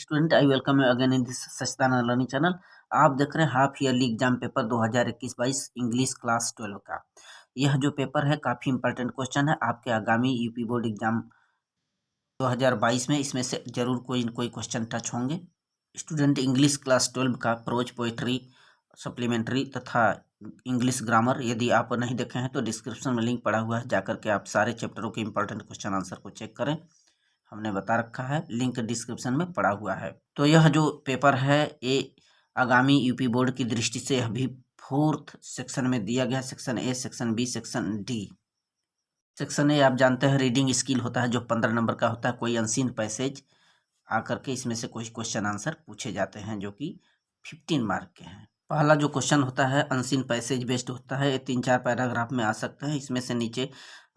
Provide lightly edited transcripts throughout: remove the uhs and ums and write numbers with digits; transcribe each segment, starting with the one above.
Student, I welcome you again in this Sachdana learning channel. आप देख रहे हैं half yearly exam paper 2021-22 English class 12 का। यह जो पेपर है काफ़ी इंपॉर्टेंट क्वेश्चन है आपके आगामी यूपी बोर्ड एग्जाम 2022 में। इसमें से जरूर कोई न कोई क्वेश्चन टच होंगे। स्टूडेंट, इंग्लिश क्लास 12 का प्रोज, पोएट्री, सप्लीमेंट्री तथा इंग्लिश ग्रामर यदि आप नहीं देखे हैं तो डिस्क्रिप्शन में लिंक पड़ा हुआ है, जाकर के आप सारे चैप्टरों के इंपॉर्टेंट क्वेश्चन आंसर को चेक करें। हमने बता रखा है, लिंक डिस्क्रिप्शन में पड़ा हुआ है। तो यह जो पेपर है ये आगामी यूपी बोर्ड की दृष्टि से अभी 4th सेक्शन में दिया गया। Section A, section B, section D. Section A आप जानते हैं रीडिंग स्किल होता है जो 15 नंबर का होता है। कोई अनसीन पैसेज आकर के इसमें से कोई क्वेश्चन आंसर पूछे जाते हैं जो कि 15 मार्क के हैं। पहला जो क्वेश्चन होता है अनसीन पैसेज बेस्ड होता है। ये 3-4 पैराग्राफ में आ सकते हैं। इसमें से नीचे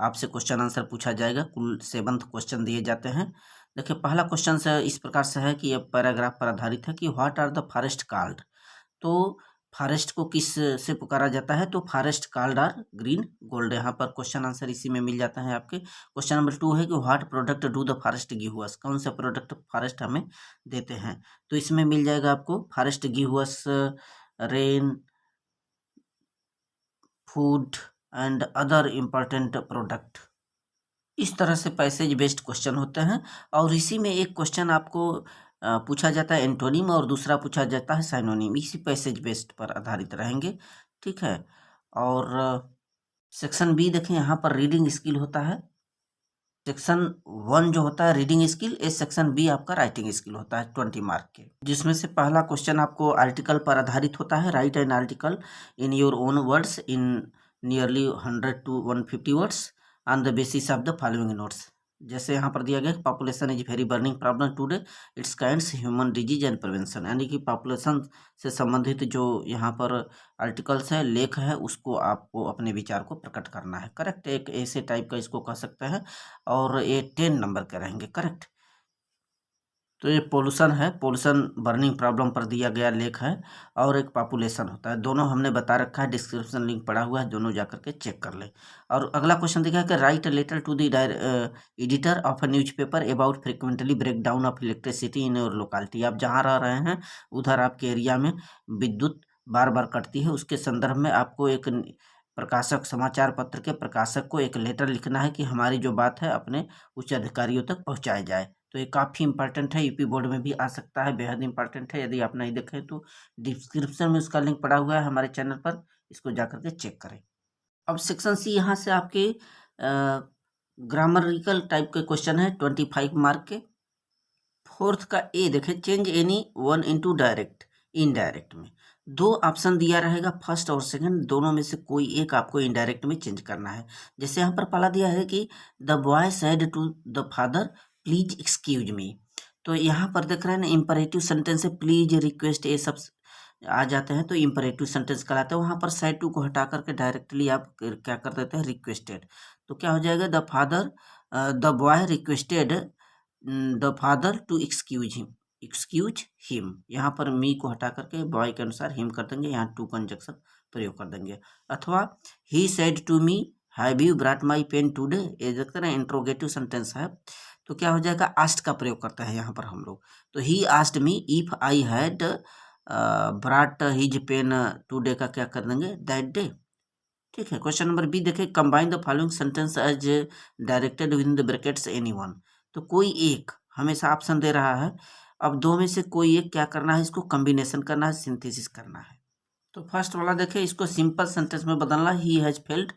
आपसे क्वेश्चन आंसर पूछा जाएगा। कुल 7 क्वेश्चन दिए जाते हैं। देखिए, पहला क्वेश्चन से इस प्रकार से है कि यह पैराग्राफ पर आधारित है कि what are the forest called. तो फॉरेस्ट को किस से पुकारा जाता है? तो forest called are green gold. यहाँ पर क्वेश्चन आंसर इसी में मिल जाता है आपके। क्वेश्चन नंबर 2 है कि what product do the forest give us. कौन सा प्रोडक्ट फॉरेस्ट हमें देते हैं? तो इसमें मिल जाएगा आपको forest give us rain, food and other important product. इस तरह से पैसेज बेस्ड क्वेश्चन होते हैं। और इसी में एक क्वेश्चन आपको पूछा जाता है एंटोनिम और दूसरा पूछा जाता है साइनोनिम। इसी पैसेज बेस्ड पर आधारित रहेंगे, ठीक है। और सेक्शन बी देखें, यहाँ पर रीडिंग स्किल होता है। सेक्शन 1 जो होता है reading skill, A section B आपका राइटिंग स्किल होता है 20 मार्क के, जिसमें से पहला क्वेश्चन आपको आर्टिकल पर आधारित होता है। Right an article in your own words in nearly 100 to 150 words on the basis of the following notes. जैसे यहाँ पर दिया गया population is very burning problem today, it's kinds human disease and prevention. यानी कि पॉपुलेशन से संबंधित जो यहाँ पर आर्टिकल्स है, लेख है, उसको आपको अपने विचार को प्रकट करना है। करेक्ट, एक ऐसे टाइप का इसको कह सकते हैं। और ये 10 नंबर के रहेंगे। करेक्ट। तो ये पोल्यूशन है, पोल्यूशन बर्निंग प्रॉब्लम पर दिया गया लेख है। और एक पॉपुलेशन होता है। दोनों हमने बता रखा है, डिस्क्रिप्शन लिंक पड़ा हुआ है, दोनों जाकर के चेक कर ले। और अगला क्वेश्चन देखा है कि write a letter to the editor of a newspaper about frequently break down of electricity in your locality. आप जहाँ रह रहे हैं उधर आपके एरिया में विद्युत बार बार कटती है, उसके संदर्भ में आपको एक प्रकाशक, समाचार पत्र के प्रकाशक को एक लेटर लिखना है कि हमारी जो बात है अपने उच्च अधिकारियों तक पहुंचाई जाए। तो ये काफ़ी इंपॉर्टेंट है, यूपी बोर्ड में भी आ सकता है, बेहद इंपॉर्टेंट है। यदि आप नहीं देखें तो डिस्क्रिप्शन में उसका लिंक पड़ा हुआ है हमारे चैनल पर, इसको जाकर के चेक करें। अब सेक्शन सी, यहाँ से आपके ग्रामरिकल टाइप के क्वेश्चन है 25 मार्क के। 4th का ए देखें, change any one into direct indirect में। 2 ऑप्शन दिया रहेगा, फर्स्ट और सेकंड, दोनों में से कोई एक आपको इनडायरेक्ट में चेंज करना है। जैसे यहाँ पर पहला दिया है कि the boy said to the father please excuse me. तो यहाँ पर देख रहे हैं ना, इंपरेटिव सेंटेंस है, प्लीज, रिक्वेस्ट, ये सब आ जाते हैं तो इंपरेटिव सेंटेंस कहलाते हैं। वहाँ पर साइड टू को हटा करके डायरेक्टली आप क्या कर देते हैं, रिक्वेस्टेड। तो क्या हो जाएगा, the father, the boy requested the father to excuse him. यहाँ पर मी को हटा करके बॉय के अनुसार हिम कर देंगे, यहाँ टू कंजक्शन प्रयोग कर देंगे। अथवा he said to me have you brought my pen today, ये देखते ना इंट्रोगेटिव सेंटेंस है। तो क्या हो जाएगा, आस्ट का प्रयोग करते हैं यहाँ पर हम लोग। तो he asked me if I had brought his pen today का क्या कर देंगे, दैट डे। ठीक है। क्वेश्चन नंबर बी देखें, combine the following sentence as directed within the brackets anyone. तो कोई एक हमेशा ऑप्शन दे रहा है। अब 2 में से कोई एक क्या करना है, इसको कॉम्बिनेशन करना है, सिंथेसिस करना है। तो फर्स्ट वाला देखें, इसको सिंपल सेंटेंस में बदलना। ही हैज फेल्ड,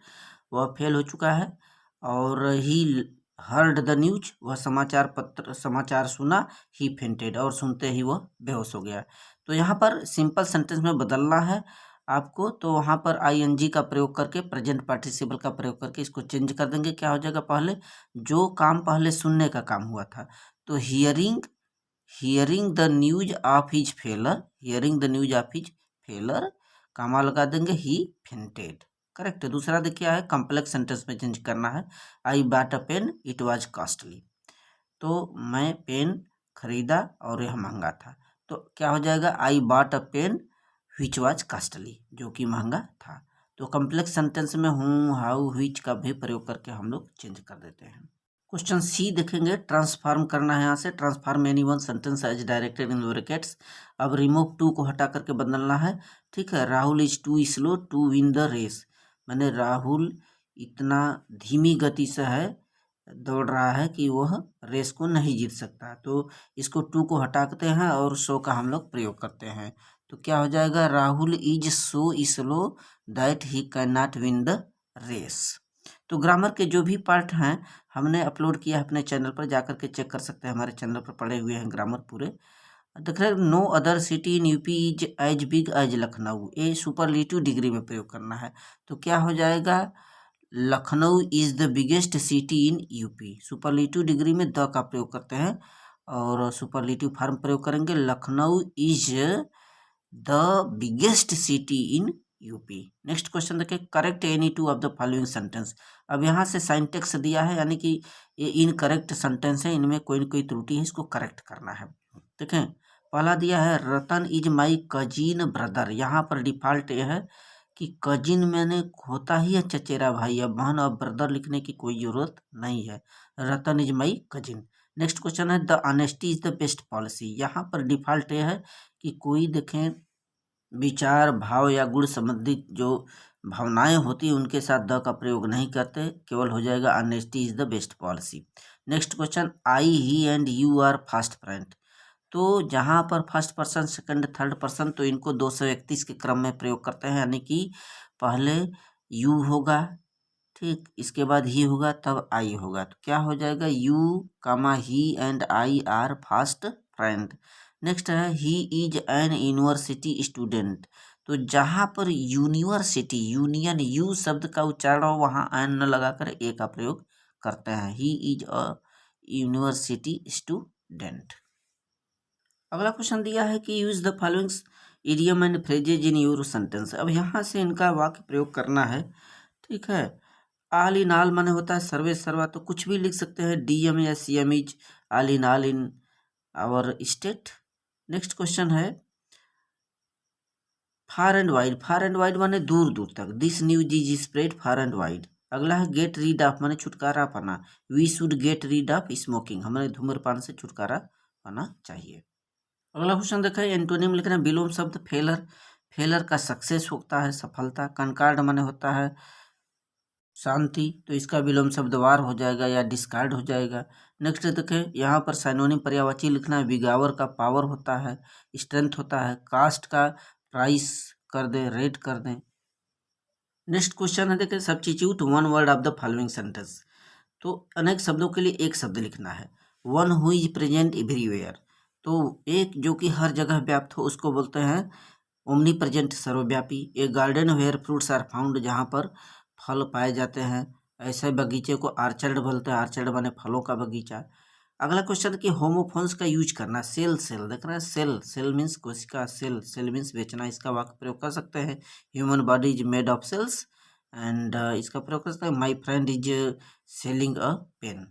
वह फेल हो चुका है। और ही हर्ड द न्यूज, वह समाचार सुना। ही फेंटेड, और सुनते ही वह बेहोश हो गया। तो यहाँ पर सिंपल सेंटेंस में बदलना है आपको। तो वहाँ पर आईएनजी का प्रयोग करके, प्रेजेंट पार्टिसिपल का प्रयोग करके इसको चेंज कर देंगे। क्या हो जाएगा, पहले जो काम पहले सुनने का काम हुआ था, तो hearing the news of his failure, hearing the news of his failure, comma लगा देंगे, ही फेंटेड। करेक्ट। दूसरा देखिए क्या है, कॉम्प्लेक्स सेंटेंस में चेंज करना है। I bought a pen, it was costly. तो मैं पेन खरीदा और यह महंगा था। तो क्या हो जाएगा, I bought a pen which was costly, जो कि महंगा था। तो कॉम्प्लेक्स सेंटेंस में हूँ, हाउ, व्हिच का भी प्रयोग करके हम लोग चेंज कर देते हैं। क्वेश्चन सी देखेंगे, ट्रांसफॉर्म करना है। यहाँ से transform any one sentence as directed in brackets. अब रिमूव टू को हटा करके बदलना है, ठीक है। Rahul is too slow to win the race, मैंने राहुल इतना धीमी गति से है, दौड़ रहा है कि वह रेस को नहीं जीत सकता। तो इसको टू को हटाते हैं और सो का हम लोग प्रयोग करते हैं, तो क्या हो जाएगा, Rahul is so slow that he can not win the race. तो ग्रामर के जो भी पार्ट हैं हमने अपलोड किया है अपने चैनल पर, जाकर के चेक कर सकते हैं, हमारे चैनल पर पड़े हुए हैं ग्रामर पूरे। देख रहे हैं, no other city in UP is as big as Lucknow, ये सुपरलेटिव डिग्री में प्रयोग करना है। तो क्या हो जाएगा, Lucknow is the biggest city in UP. Superlative degree में द का प्रयोग करते हैं और सुपरलेटिव फॉर्म प्रयोग करेंगे, Lucknow is the biggest city in UP. Next question देखिए, correct any two of the following sentence. अब यहाँ से साइंटेक्स दिया है, यानी कि ये इनकरेक्ट सेंटेंस है, इनमें कोई न कोई त्रुटि है, इसको करेक्ट करना है। देखें, पहला दिया है Ratan is my cousin brother. यहाँ पर डिफॉल्ट ये है कि कजिन मैंने होता ही है चचेरा भाई, अब बहन और ब्रदर लिखने की कोई जरूरत नहीं है, Ratan is my cousin. Next question है, the honesty is the best policy. यहाँ पर डिफॉल्ट ये है कि कोई देखें विचार, भाव या गुण संबंधित जो भावनाएं होती हैं उनके साथ द का प्रयोग नहीं करते, केवल हो जाएगा honesty is the best policy. Next question, I he and you are first friend. तो जहाँ पर first person, second, third person, तो इनको 231 के क्रम में प्रयोग करते हैं, यानी कि पहले यू होगा, ठीक, इसके बाद ही होगा, तब आई होगा। तो क्या हो जाएगा, you comma he and I are first friend. Next है, he is an university student. तो जहाँ पर यूनिवर्सिटी, यूनियन, यू शब्द का उच्चारण हो वहाँ एन न लगाकर ए का प्रयोग करते हैं, he is a university student. अगला क्वेश्चन दिया है कि use the following idiom and phrases in your sentence. अब यहाँ से इनका वाक्य प्रयोग करना है, ठीक है। आल इन आल माने होता है सर्वे सर्वा, तो कुछ भी लिख सकते हैं, डीएम या CM is all in our state. Next question है, far and wide. Far and wide माने दूर दूर तक, this news is spread far and wide. अगला है गेट रीड ऑफ माने छुटकारा पाना, we should get rid of smoking, हमें धूम्रपान से छुटकारा पाना चाहिए। अगला क्वेश्चन देखा है, एंटोनिम लिखना है, विलोम शब्द फेलर। फेलर का सक्सेस होता है सफलता, कनकार्ड माने होता है शांति, तो इसका विलोम शब्द वार हो जाएगा या डिस्कार्ड हो जाएगा। नेक्स्ट देखें, यहाँ पर साइनोनिम पर्यायवाची लिखना है, विगावर का पावर होता है, स्ट्रेंथ होता है, कास्ट का प्राइस कर दें, रेट कर दें। नेक्स्ट क्वेश्चन है देखें, substitute one word of the following sentence. तो अनेक शब्दों के लिए एक शब्द लिखना है, one who is present everywhere. तो एक जो कि हर जगह व्याप्त हो उसको बोलते हैं ओमनी प्रेजेंट, सर्वव्यापी। A garden where fruits are found, जहाँ पर फल पाए जाते हैं, ऐसे बगीचे को आर्चर्ड बोलते हैं, आर्चर्ड माने फलों का बगीचा। अगला क्वेश्चन कि होमोफोन्स का यूज करना, सेल सेल देख रहे हैं, सेल सेल मीन्स कोशिका, सेल सेल मीन्स बेचना, इसका वाक्य प्रयोग कर सकते हैं, human body is made of cells, and इसका प्रयोग कर सकते हैं, my friend is selling a pen.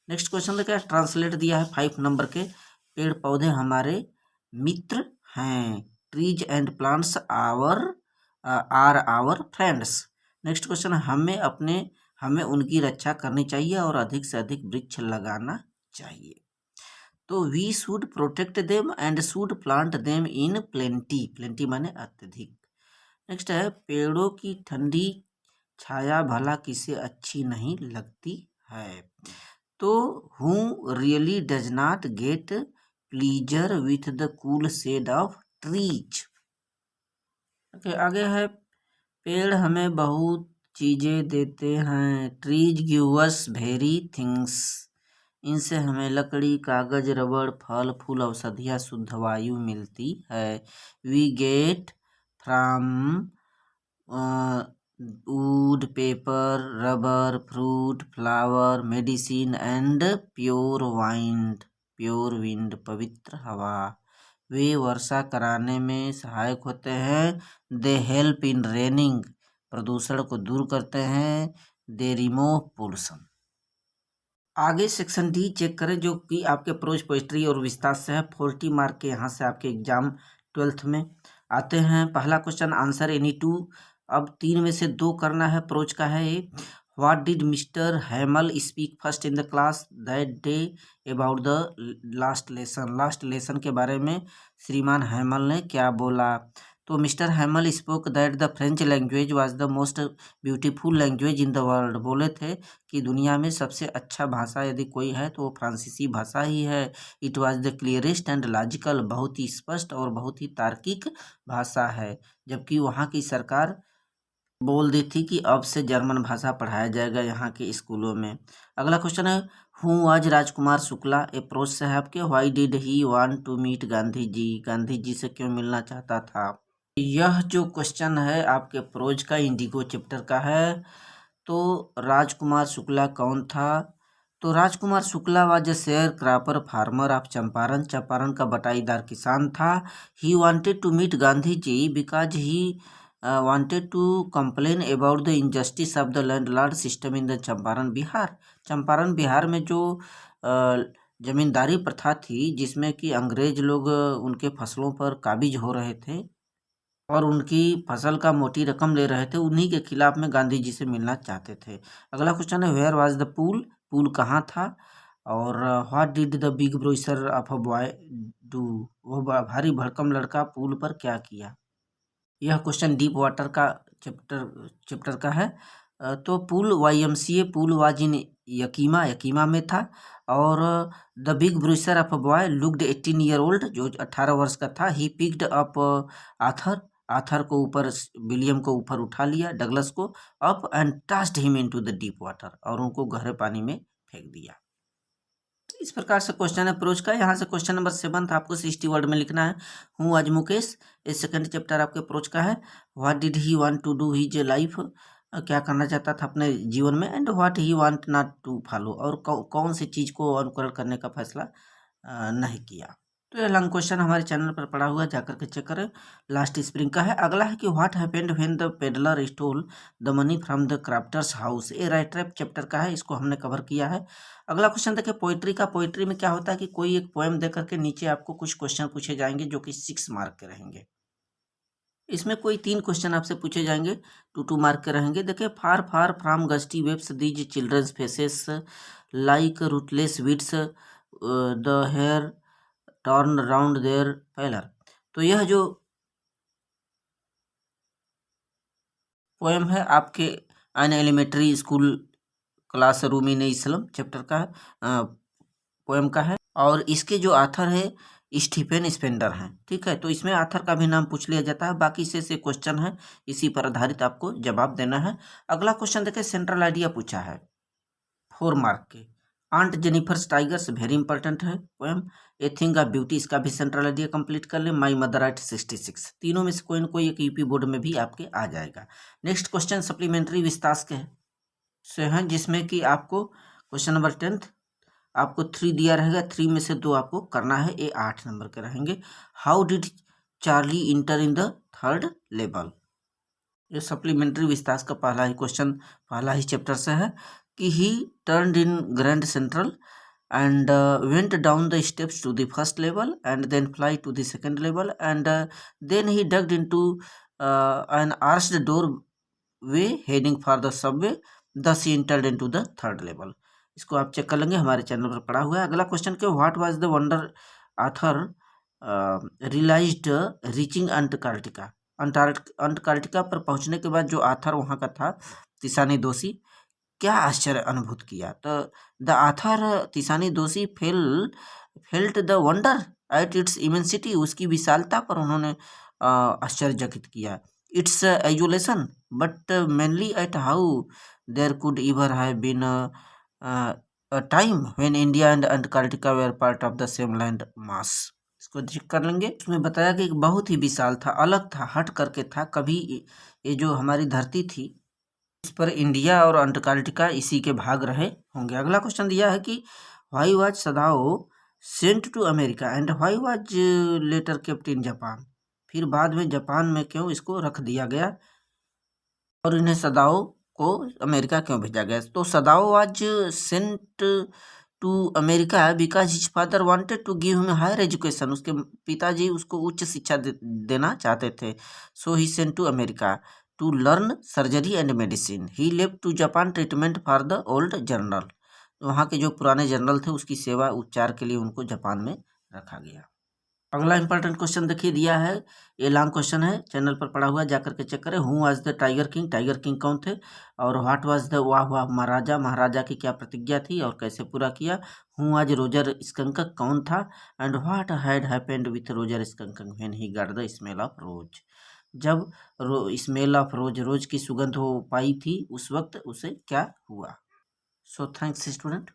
Next question देखा, ट्रांसलेट दिया है 5 नंबर के, पेड़ पौधे हमारे मित्र हैं, trees and plants our are our friends. Next question, हमें उनकी रक्षा करनी चाहिए और अधिक से अधिक वृक्ष लगाना चाहिए। तो we should protect them and should plant them in plenty, plenty माने अत्यधिक। नेक्स्ट है, पेड़ों की ठंडी छाया भला किसे अच्छी नहीं लगती है। तो who really does not get pleasure with the cool shade of trees. Okay, आगे है, पेड़ हमें बहुत चीज़ें देते हैं, trees give us very things. इनसे हमें लकड़ी, कागज, रबड़, फल फूल, औषधियाँ, शुद्ध वायु मिलती है। We get from wood, paper, rubber, fruit, flower, medicine and pure wind, pure wind, पवित्र हवा। वे वर्षा कराने में सहायक होते हैं, दे हेल्प इन रेनिंग, प्रदूषण को दूर करते हैं, दे रिमूव पोल्यूशन। आगे सेक्शन डी चेक करें, जो कि आपके प्रोज, पोएट्री और विस्तार से है। 40 मार्क के यहाँ से आपके एग्जाम 12th में आते हैं। पहला क्वेश्चन, आंसर एनी टू। अब 3 में से 2 करना है, प्रोज का है ये। What did Mr. Hamel speak first in the class that day about the last lesson? Last lesson के बारे में श्रीमान हैमल ने क्या बोला? तो mister हैमल spoke that the French language was the most beautiful language in the world. बोले थे कि दुनिया में सबसे अच्छा भाषा यदि कोई है तो वो फ्रांसीसी भाषा ही है। It was the clearest and logical, बहुत ही स्पष्ट और बहुत ही तार्किक भाषा है। जबकि वहाँ की सरकार बोल दी थी कि अब से जर्मन भाषा पढ़ाया जाएगा यहाँ के स्कूलों में। अगला क्वेश्चन है, who was Rajkumar Shukla? Approach से है आपके, why did he want to meet Gandhi ji? Gandhi ji से क्यों मिलना चाहता था? यह जो क्वेश्चन है आपके प्रोज का इंडिगो चैप्टर का है। तो राजकुमार शुक्ला कौन था? तो Rajkumar Shukla was a sharecropper farmer of Champaran. Champaran का बटाईदार किसान था। He wanted to meet Gandhi ji because he wanted to complain about the injustice of the landlord system in the Champaran Bihar. Champaran Bihar में जो जमींदारी प्रथा थी जिसमें कि अंग्रेज लोग उनके फसलों पर काबिज हो रहे थे और उनकी फसल का मोटी रकम ले रहे थे, उन्हीं के खिलाफ में गांधी जी से मिलना चाहते थे। अगला क्वेश्चन है, where was the pool? Pool कहाँ था? और what did the big bruiser of a boy do? वो भारी भड़कम लड़का पूल पर क्या किया? यह क्वेश्चन डीप वाटर का चैप्टर का है। तो pool YMCA pool was in Yakima, Yakima में था। और the big bruiser of a boy looked 18 year old, जो 18 वर्ष का था। He picked up author, author को ऊपर, विलियम को ऊपर उठा लिया, डगलस को, up and tossed him into the deep water, और उनको गहरे पानी में फेंक दिया। इस प्रकार से क्वेश्चन अप्रोच का। यहाँ से क्वेश्चन नंबर 7 था, आपको 60 वर्ड में लिखना है। हूँ आज मुकेश, इस सेकंड चैप्टर आपके अप्रोच का है। What did he want to do his life? क्या करना चाहता था अपने जीवन में। And what he want not to follow, और कौन सी चीज़ को अनुकरण करने का फैसला नहीं किया। तो यह लॉन्ग क्वेश्चन हमारे चैनल पर पड़ा हुआ है, जाकर के चेक करें। लास्ट स्प्रिंग का है। अगला है कि what happened when the peddler stole the money from the crafters house. ये राइट ट्रैप चैप्टर का है, इसको हमने कवर किया है। अगला क्वेश्चन देखिए पोइट्री का। पोइट्री में क्या होता है कि कोई एक पोएम दे करके नीचे आपको कुछ क्वेश्चन पूछे जाएंगे जो कि 6 मार्क के रहेंगे। इसमें कोई 3 क्वेश्चन आपसे पूछे जाएंगे, 2 मार्क के रहेंगे। देखिए, far far from gusty waves these children's faces like rootless weeds the hair torn round their pallor. तो यह जो पोएम है आपके an elementary school class room in a slum chapter का पोएम का है। और इसके जो आथर है स्टीफन स्पेंडर हैं। ठीक है, तो इसमें आथर का भी नाम पूछ लिया जाता है। बाकी से क्वेश्चन है, इसी पर आधारित आपको जवाब देना है। अगला क्वेश्चन देखिए, सेंट्रल आइडिया पूछा है 4 मार्क के। Aunt Jennifer's tigers very important है poem. A thing of beauty, इसका भी सेंट्रल आइडिया कंप्लीट कर ले। माई मदर एट 66, तीनों में से कोई न कोई एक यूपी बोर्ड में भी आपके आ जाएगा। नेक्स्ट क्वेश्चन सप्लीमेंट्री विस्तार के से हैं, जिसमें कि आपको क्वेश्चन नंबर 10 आपको 3 दिया रहेगा, 3 में से 2 आपको करना है। ये 8 नंबर के रहेंगे। How did Charlie inter in the 3rd level? ये सप्लीमेंट्री विस्तार का पहला ही क्वेश्चन, पहला ही चैप्टर से है कि he turned in grand central and went down the steps to the first level and then fly to the second level and then he dug into an arched doorway heading for the subway, thus he entered into the 3rd level। इसको आप check कर लेंगे, हमारे channel पर पड़ा हुआ है। अगला क्वेश्चन के what was the wonder author realized reaching Antarctica. Antarctica पर पहुंचने के बाद जो आथर वहाँ का था, तिसानी दोषी, क्या आश्चर्य अनुभूत किया। तो the author Tishani Doshi felt the wonder at its immensity, उसकी विशालता पर उन्होंने आश्चर्यचकित किया। Its isolation but mainly at how there could ever have been a time when India and Antarctica were part of the same land mass. इसको check कर लेंगे। इसमें बताया कि बहुत ही विशाल था, अलग था, हट करके था। कभी ये जो हमारी धरती थी इस पर इंडिया और अंटार्कटिका इसी के भाग रहे होंगे। अगला क्वेश्चन दिया है कि why was Sadao sent to America and why was later kept in Japan. फिर बाद में जापान में क्यों इसको रख दिया गया और इन्हें सदाओ को अमेरिका क्यों भेजा गया। तो Sadao was sent to America because his father wanted to give him higher education. उसके पिताजी उसको उच्च शिक्षा देना चाहते थे। So he sent to America to learn surgery and medicine. He left to Japan treatment for the old general. वहाँ के जो पुराने जनरल थे उसकी सेवा उपचार के लिए उनको जापान में रखा गया। अगला इंपॉर्टेंट क्वेश्चन देखिए दिया है, ये लॉन्ग क्वेश्चन है, चैनल पर पढ़ा हुआ जाकर के चेक करें। Who was the tiger king, tiger king कौन थे, और व्हाट वाज द वाह वाह महाराजा, महाराजा की क्या प्रतिज्ञा थी और कैसे पूरा किया। हु वाज रोजर स्कंकक, कौन था, and what had happened with Roger Skunk when he got the smell of rose. जब स्मेल ऑफ रोज, रोज की सुगंध वो पाई थी उस वक्त उसे क्या हुआ। So thanks student.